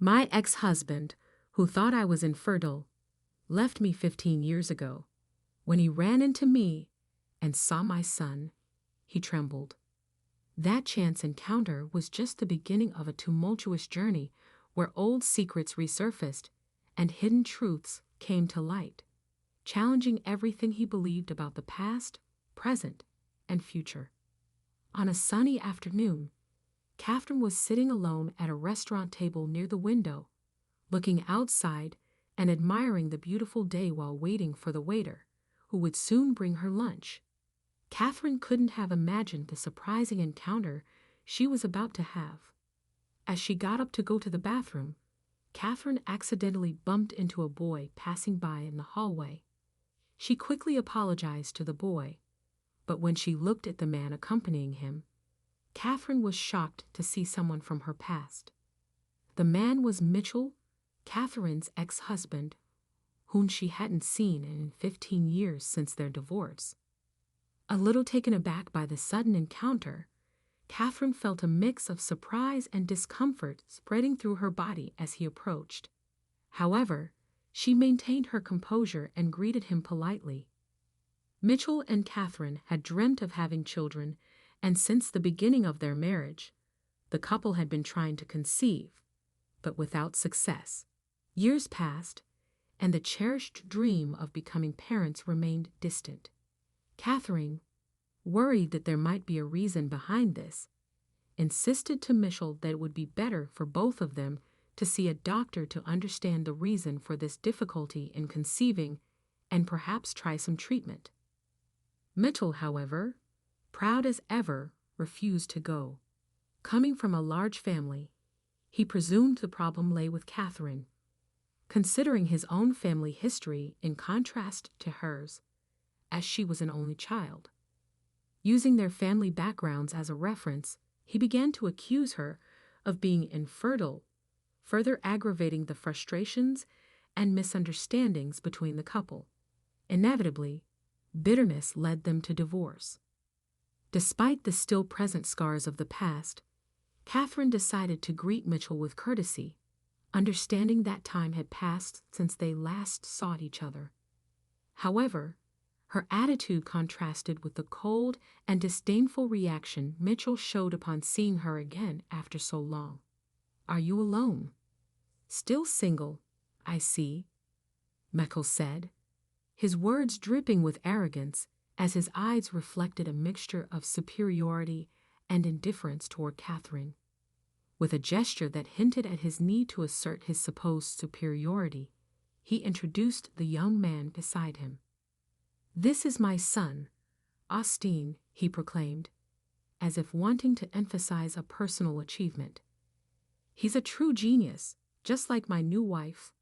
My ex-husband, who thought I was infertile, left me 15 years ago. When he ran into me and saw my son, he trembled. That chance encounter was just the beginning of a tumultuous journey where old secrets resurfaced and hidden truths came to light, challenging everything he believed about the past, present, and future. On a sunny afternoon, Catherine was sitting alone at a restaurant table near the window, looking outside and admiring the beautiful day while waiting for the waiter, who would soon bring her lunch. Catherine couldn't have imagined the surprising encounter she was about to have. As she got up to go to the bathroom, Catherine accidentally bumped into a boy passing by in the hallway. She quickly apologized to the boy, but when she looked at the man accompanying him, Catherine was shocked to see someone from her past. The man was Mitchell, Catherine's ex-husband, whom she hadn't seen in 15 years since their divorce. A little taken aback by the sudden encounter, Catherine felt a mix of surprise and discomfort spreading through her body as he approached. However, she maintained her composure and greeted him politely. Mitchell and Catherine had dreamt of having children, and since the beginning of their marriage, the couple had been trying to conceive, but without success. Years passed, and the cherished dream of becoming parents remained distant. Catherine, worried that there might be a reason behind this, insisted to Mitchell that it would be better for both of them to see a doctor to understand the reason for this difficulty in conceiving and perhaps try some treatment. Mitchell, however, proud as ever, refused to go. Coming from a large family, he presumed the problem lay with Catherine. Considering his own family history in contrast to hers, as she was an only child. Using their family backgrounds as a reference, he began to accuse her of being infertile, further aggravating the frustrations and misunderstandings between the couple. Inevitably, bitterness led them to divorce. Despite the still present scars of the past, Catherine decided to greet Mitchell with courtesy, understanding that time had passed since they last saw each other. However, her attitude contrasted with the cold and disdainful reaction Mitchell showed upon seeing her again after so long. "Are you alone?" "Still single, I see," Mitchell said, his words dripping with arrogance as his eyes reflected a mixture of superiority and indifference toward Catherine. With a gesture that hinted at his need to assert his supposed superiority, he introduced the young man beside him. "This is my son, Austin," he proclaimed, as if wanting to emphasize a personal achievement. "He's a true genius, just like my new wife,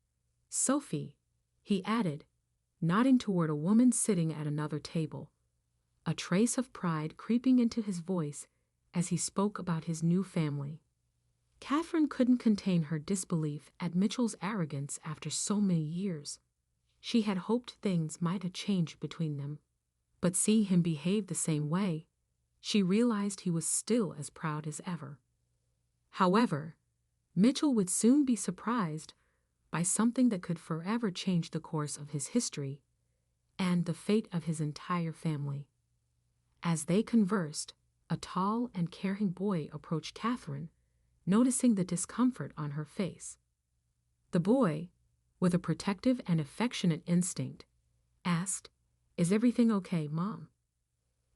Sophie," he added, nodding toward a woman sitting at another table, a trace of pride creeping into his voice as he spoke about his new family. Catherine couldn't contain her disbelief at Mitchell's arrogance after so many years. She had hoped things might have changed between them, but seeing him behave the same way, she realized he was still as proud as ever. However, Mitchell would soon be surprised by something that could forever change the course of his history and the fate of his entire family. As they conversed, a tall and caring boy approached Catherine, noticing the discomfort on her face. The boy, with a protective and affectionate instinct, asked, "Is everything okay, Mom?"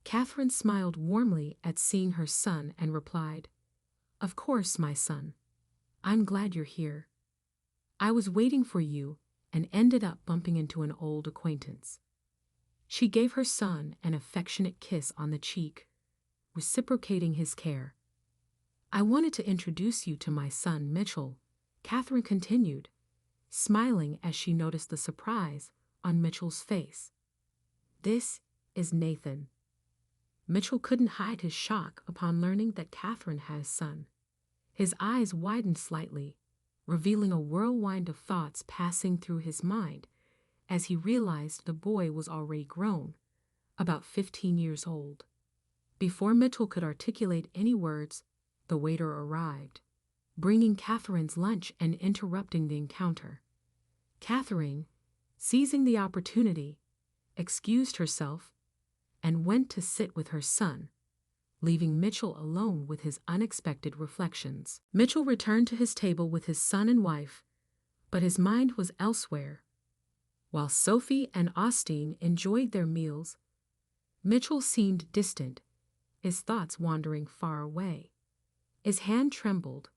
Catherine smiled warmly at seeing her son and replied, "Of course, my son. I'm glad you're here. I was waiting for you and ended up bumping into an old acquaintance." She gave her son an affectionate kiss on the cheek, reciprocating his care. "I wanted to introduce you to my son, Mitchell," Catherine continued, smiling as she noticed the surprise on Mitchell's face. "This is Nathan." Mitchell couldn't hide his shock upon learning that Catherine had a son. His eyes widened slightly, revealing a whirlwind of thoughts passing through his mind as he realized the boy was already grown, about 15 years old. Before Mitchell could articulate any words, the waiter arrived. bringing Catherine's lunch and interrupting the encounter. Catherine, seizing the opportunity, excused herself and went to sit with her son, leaving Mitchell alone with his unexpected reflections. Mitchell returned to his table with his son and wife, but his mind was elsewhere. While Sophie and Austin enjoyed their meals, Mitchell seemed distant, his thoughts wandering far away. His hand trembled,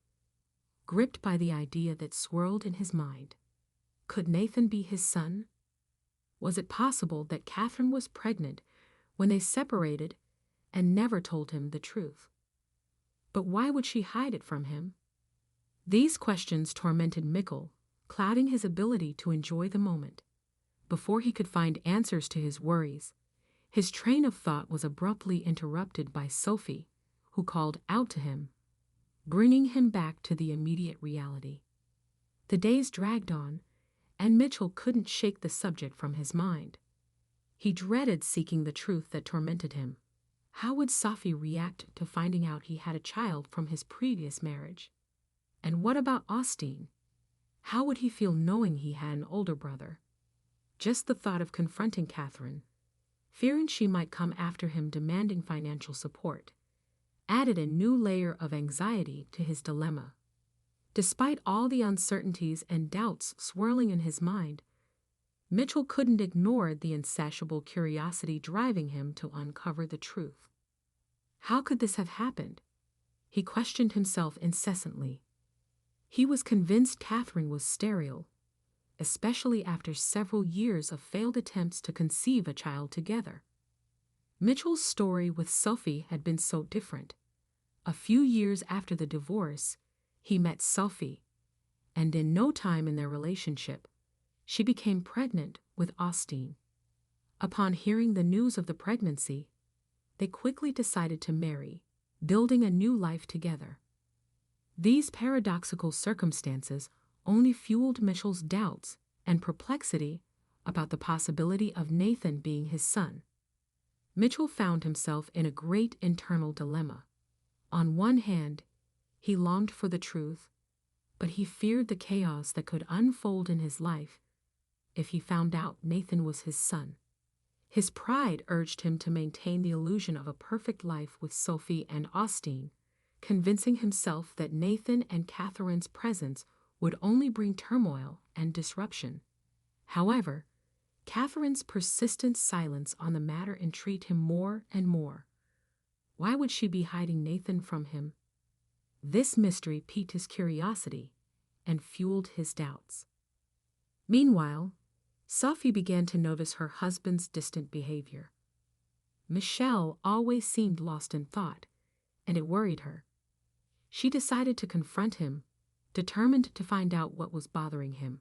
gripped by the idea that swirled in his mind. Could Nathan be his son? Was it possible that Catherine was pregnant when they separated and never told him the truth? But why would she hide it from him? These questions tormented Mikkel, clouding his ability to enjoy the moment. Before he could find answers to his worries, his train of thought was abruptly interrupted by Sophie, who called out to him, bringing him back to the immediate reality. The days dragged on, and Mitchell couldn't shake the subject from his mind. He dreaded seeking the truth that tormented him. How would Sophie react to finding out he had a child from his previous marriage? And what about Austin? How would he feel knowing he had an older brother? Just the thought of confronting Catherine, fearing she might come after him demanding financial support, added a new layer of anxiety to his dilemma. Despite all the uncertainties and doubts swirling in his mind, Mitchell couldn't ignore the insatiable curiosity driving him to uncover the truth. How could this have happened? He questioned himself incessantly. He was convinced Catherine was sterile, especially after several years of failed attempts to conceive a child together. Mitchell's story with Sophie had been so different. A few years after the divorce, he met Sophie, and in no time in their relationship, she became pregnant with Austin. Upon hearing the news of the pregnancy, they quickly decided to marry, building a new life together. These paradoxical circumstances only fueled Mitchell's doubts and perplexity about the possibility of Nathan being his son. Mitchell found himself in a great internal dilemma. On one hand, he longed for the truth, but he feared the chaos that could unfold in his life if he found out Nathan was his son. His pride urged him to maintain the illusion of a perfect life with Sophie and Austin, convincing himself that Nathan and Catherine's presence would only bring turmoil and disruption. However, Catherine's persistent silence on the matter intrigued him more and more. Why would she be hiding Nathan from him? This mystery piqued his curiosity and fueled his doubts. Meanwhile, Sophie began to notice her husband's distant behavior. Michelle always seemed lost in thought, and it worried her. She decided to confront him, determined to find out what was bothering him.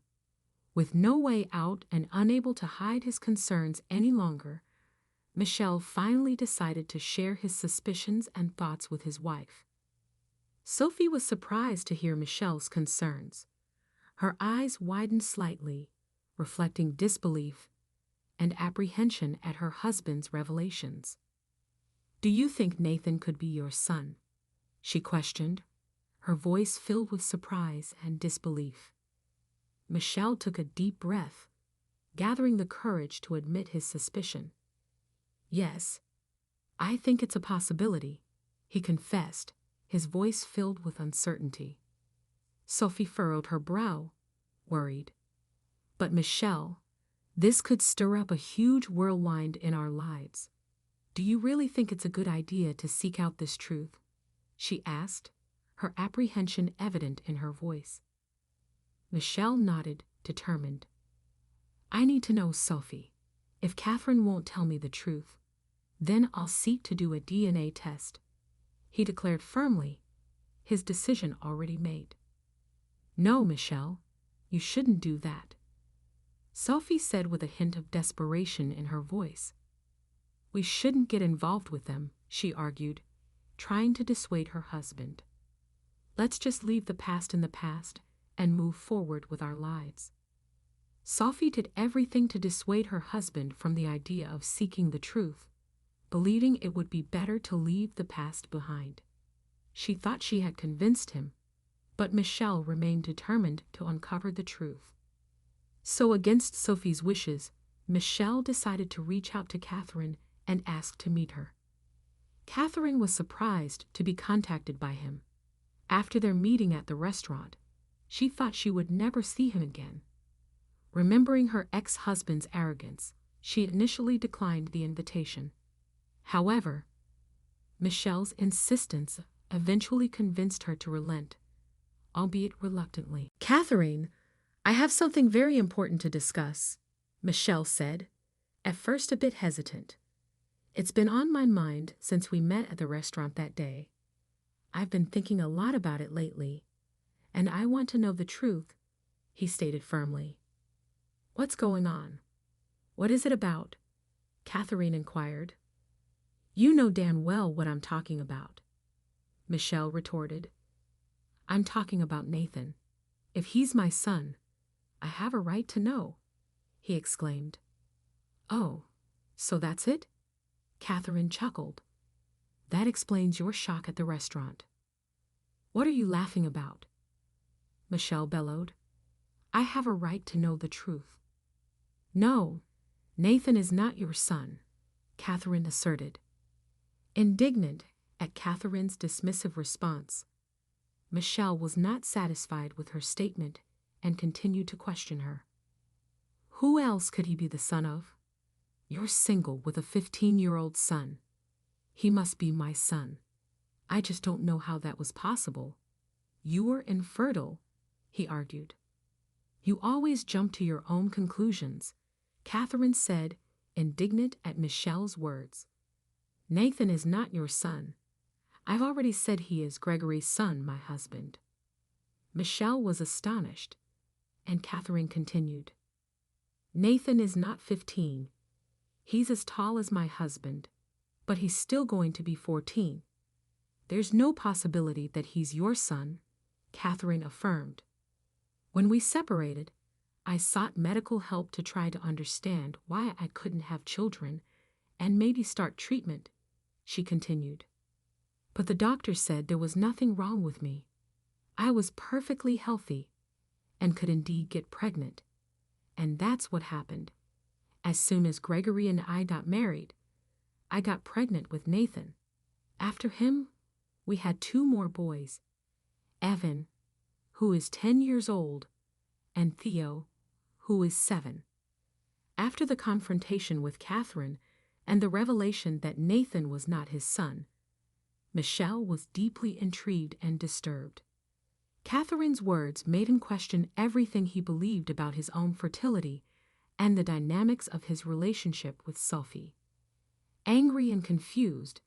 With no way out and unable to hide his concerns any longer, Michelle finally decided to share his suspicions and thoughts with his wife. Sophie was surprised to hear Michelle's concerns. Her eyes widened slightly, reflecting disbelief and apprehension at her husband's revelations. "Do you think Nathan could be your son?" she questioned, her voice filled with surprise and disbelief. Michelle took a deep breath, gathering the courage to admit his suspicion. "Yes, I think it's a possibility," he confessed, his voice filled with uncertainty. Sophie furrowed her brow, worried. "But Michelle, this could stir up a huge whirlwind in our lives. Do you really think it's a good idea to seek out this truth?" she asked, her apprehension evident in her voice. Michelle nodded, determined. "I need to know, Sophie. If Catherine won't tell me the truth, then I'll seek to do a DNA test," he declared firmly, his decision already made. "No, Michelle, you shouldn't do that," Sophie said with a hint of desperation in her voice. "We shouldn't get involved with them," she argued, trying to dissuade her husband. "Let's just leave the past in the past and move forward with our lives." Sophie did everything to dissuade her husband from the idea of seeking the truth, believing it would be better to leave the past behind. She thought she had convinced him, But Michelle remained determined to uncover the truth. So against Sophie's wishes, Michelle decided to reach out to Catherine and ask to meet her. Catherine was surprised to be contacted by him. After their meeting at the restaurant, she thought she would never see him again. Remembering her ex-husband's arrogance, she initially declined the invitation. However, Michelle's insistence eventually convinced her to relent, albeit reluctantly. "Catherine, I have something very important to discuss," Michelle said, at first a bit hesitant. "It's been on my mind since we met at the restaurant that day. I've been thinking a lot about it lately, and I want to know the truth," he stated firmly. "What's going on? What is it about?" Catherine inquired. "You know damn well what I'm talking about," Michelle retorted. "I'm talking about Nathan. If he's my son, I have a right to know," he exclaimed. "Oh, so that's it?" Catherine chuckled. "That explains your shock at the restaurant." "What are you laughing about?" Michelle bellowed. "I have a right to know the truth." "No, Nathan is not your son," Catherine asserted. Indignant at Catherine's dismissive response, Michelle was not satisfied with her statement and continued to question her. "Who else could he be the son of? You're single with a 15-year-old son. He must be my son. I just don't know how that was possible. You're infertile," he argued. "You always jump to your own conclusions," Catherine said, indignant at Michelle's words. "Nathan is not your son. I've already said he is Gregory's son, my husband." Michelle was astonished, and Catherine continued. "Nathan is not 15. He's as tall as my husband, but he's still going to be 14. There's no possibility that he's your son," Catherine affirmed. "When we separated, I sought medical help to try to understand why I couldn't have children and maybe start treatment," she continued. "But the doctor said there was nothing wrong with me. I was perfectly healthy and could indeed get pregnant. And that's what happened. As soon as Gregory and I got married, I got pregnant with Nathan. After him, we had 2 more boys, Evan, who is 10 years old, and Theo, who is 7. After the confrontation with Catherine and the revelation that Nathan was not his son, Michelle was deeply intrigued and disturbed. Catherine's words made him question everything he believed about his own fertility and the dynamics of his relationship with Sophie. Angry and confused,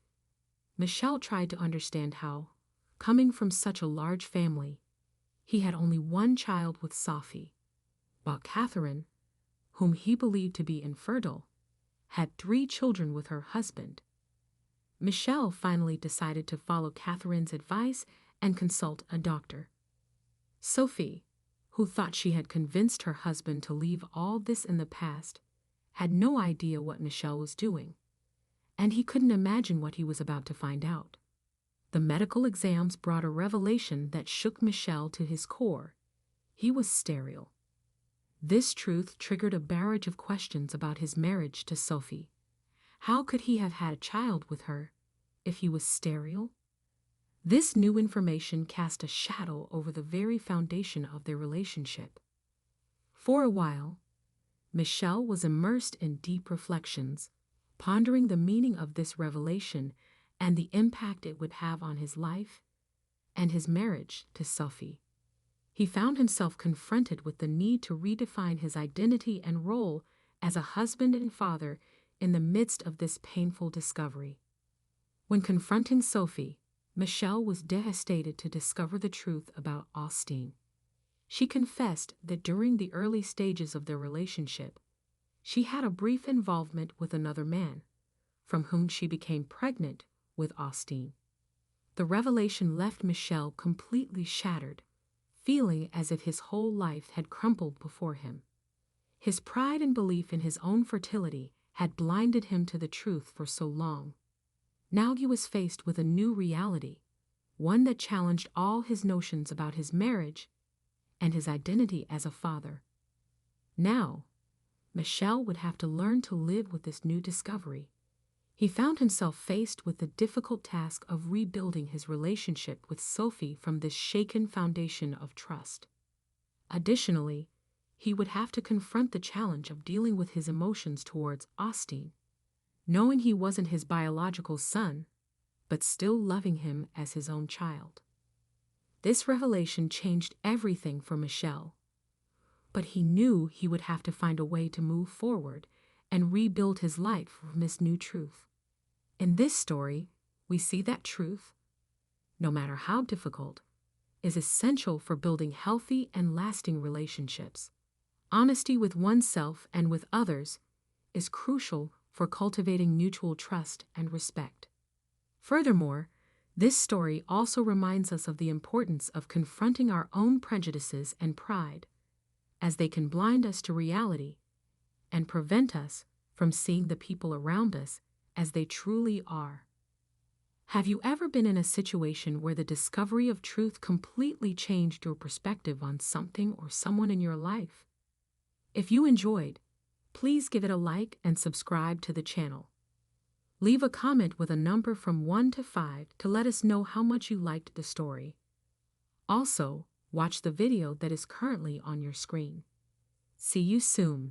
Michelle tried to understand how, coming from such a large family, he had only 1 child with Sophie, while Catherine, whom he believed to be infertile, had 3 children with her husband. Michelle finally decided to follow Catherine's advice and consult a doctor. Sophie, who thought she had convinced her husband to leave all this in the past, had no idea what Michelle was doing, and he couldn't imagine what he was about to find out. The medical exams brought a revelation that shook Michelle to his core. He was sterile. This truth triggered a barrage of questions about his marriage to Sophie. How could he have had a child with her if he was sterile? This new information cast a shadow over the very foundation of their relationship. For a while, Michelle was immersed in deep reflections, pondering the meaning of this revelation and the impact it would have on his life and his marriage to Sophie. He found himself confronted with the need to redefine his identity and role as a husband and father in the midst of this painful discovery. When confronting Sophie, Michelle was devastated to discover the truth about Austin. She confessed that during the early stages of their relationship, she had a brief involvement with another man, from whom she became pregnant with Austin. The revelation left Michelle completely shattered, feeling as if his whole life had crumbled before him. His pride and belief in his own fertility had blinded him to the truth for so long. Now he was faced with a new reality, one that challenged all his notions about his marriage and his identity as a father. Now, Michel would have to learn to live with this new discovery. He found himself faced with the difficult task of rebuilding his relationship with Sophie from this shaken foundation of trust. Additionally, he would have to confront the challenge of dealing with his emotions towards Austin, knowing he wasn't his biological son, but still loving him as his own child. This revelation changed everything for Michel, but he knew he would have to find a way to move forward and rebuild his life from this new truth. In this story, we see that truth, no matter how difficult, is essential for building healthy and lasting relationships. Honesty with oneself and with others is crucial for cultivating mutual trust and respect. Furthermore, this story also reminds us of the importance of confronting our own prejudices and pride, as they can blind us to reality and prevent us from seeing the people around us as they truly are. Have you ever been in a situation where the discovery of truth completely changed your perspective on something or someone in your life? If you enjoyed, please give it a like and subscribe to the channel. Leave a comment with a number from 1 to 5 to let us know how much you liked the story. Also, watch the video that is currently on your screen. See you soon.